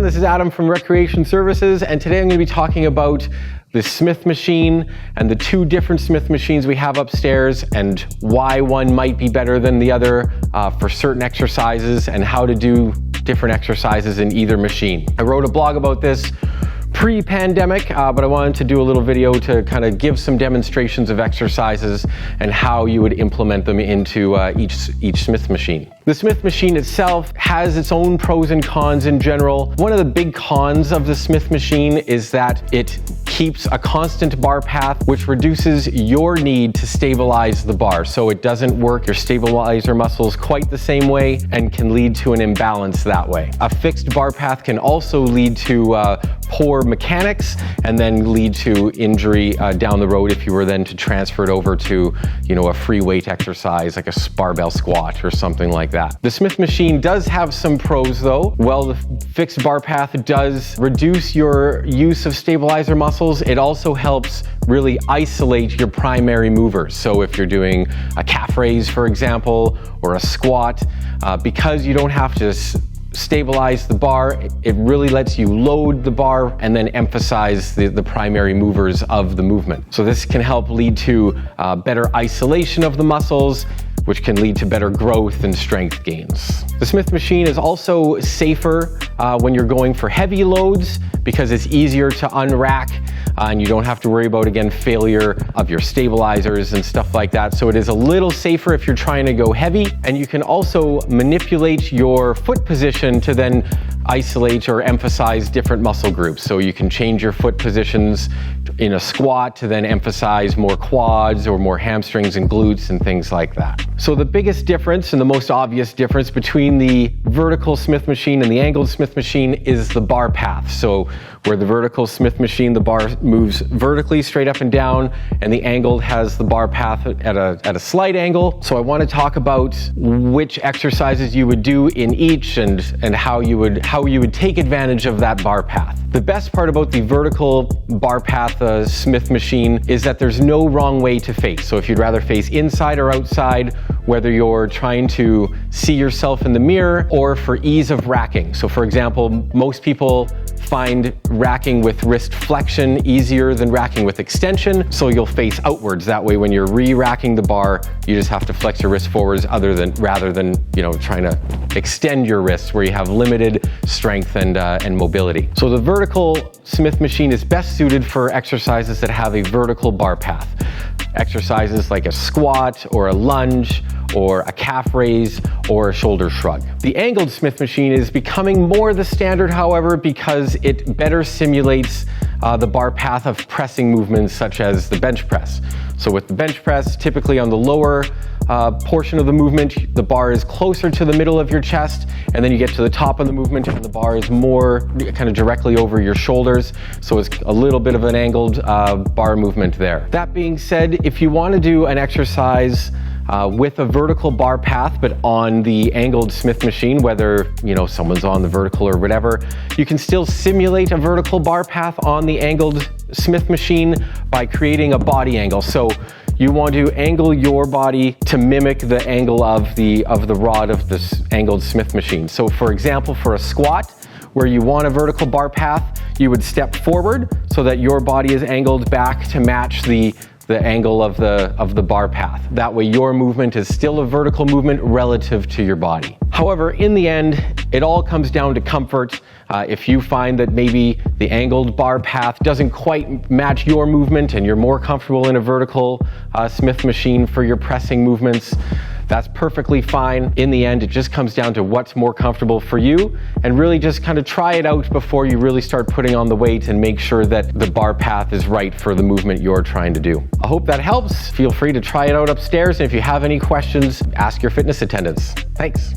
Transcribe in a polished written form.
this is Adam from Recreation Services, and today I'm going to be talking about the Smith machine and the two different Smith machines we have upstairs and why one might be better than the other for certain exercises and how to do different exercises in either machine. I wrote a blog about this pre-pandemic, but I wanted to do a little video to kind of give some demonstrations of exercises and how you would implement them into each Smith machine. The Smith machine itself has its own pros and cons in general. One of the big cons of the Smith machine is that it keeps a constant bar path, which reduces your need to stabilize the bar. So it doesn't work your stabilizer muscles quite the same way and can lead to an imbalance that way. A fixed bar path can also lead to poor mechanics and then lead to injury down the road if you were then to transfer it over to, a free weight exercise like a barbell squat or something like that. The Smith machine does have some pros though. While the fixed bar path does reduce your use of stabilizer muscles, it also helps really isolate your primary movers. So if you're doing a calf raise, for example, or a squat, because you don't have to stabilize the bar, it really lets you load the bar and then emphasize the primary movers of the movement. So this can help lead to better isolation of the muscles, which can lead to better growth and strength gains. The Smith machine is also safer when you're going for heavy loads because it's easier to unrack and you don't have to worry about, again, failure of your stabilizers and stuff like that. So it is a little safer if you're trying to go heavy, and you can also manipulate your foot position to then isolate or emphasize different muscle groups. So you can change your foot positions in a squat to then emphasize more quads or more hamstrings and glutes and things like that. So the biggest difference and the most obvious difference between the vertical Smith machine and the angled Smith machine is the bar path. So where the vertical Smith machine, the bar moves vertically straight up and down, and the angled has the bar path at a slight angle. So I want to talk about which exercises you would do in each and how you would take advantage of that bar path. The best part about the vertical bar path Smith machine is that there's no wrong way to face. So if you'd rather face inside or outside, whether you're trying to see yourself in the mirror or for ease of racking. So for example, most people find racking with wrist flexion easier than racking with extension. So you'll face outwards. That way when you're re-racking the bar, you just have to flex your wrist forwards rather than trying to extend your wrists where you have limited strength and mobility. So the vertical Smith machine is best suited for exercises that have a vertical bar path. Exercises like a squat or a lunge or a calf raise or a shoulder shrug. The angled Smith machine is becoming more the standard, however, because it better simulates the bar path of pressing movements such as the bench press. So with the bench press, typically on the lower portion of the movement, the bar is closer to the middle of your chest, and then you get to the top of the movement and the bar is more kind of directly over your shoulders. So it's a little bit of an angled bar movement there. That being said, if you want to do an exercise with a vertical bar path, but on the angled Smith machine, whether someone's on the vertical or whatever, you can still simulate a vertical bar path on the angled Smith machine by creating a body angle. So you want to angle your body to mimic the angle of the rod of this angled Smith machine. So for example, for a squat, where you want a vertical bar path, you would step forward so that your body is angled back to match the angle of the bar path. That way your movement is still a vertical movement relative to your body. However, in the end, it all comes down to comfort. If you find that maybe the angled bar path doesn't quite match your movement and you're more comfortable in a vertical Smith machine for your pressing movements, that's perfectly fine. In the end, it just comes down to what's more comfortable for you, and really just kind of try it out before you really start putting on the weight and make sure that the bar path is right for the movement you're trying to do. I hope that helps. Feel free to try it out upstairs, and if you have any questions, ask your fitness attendants. Thanks.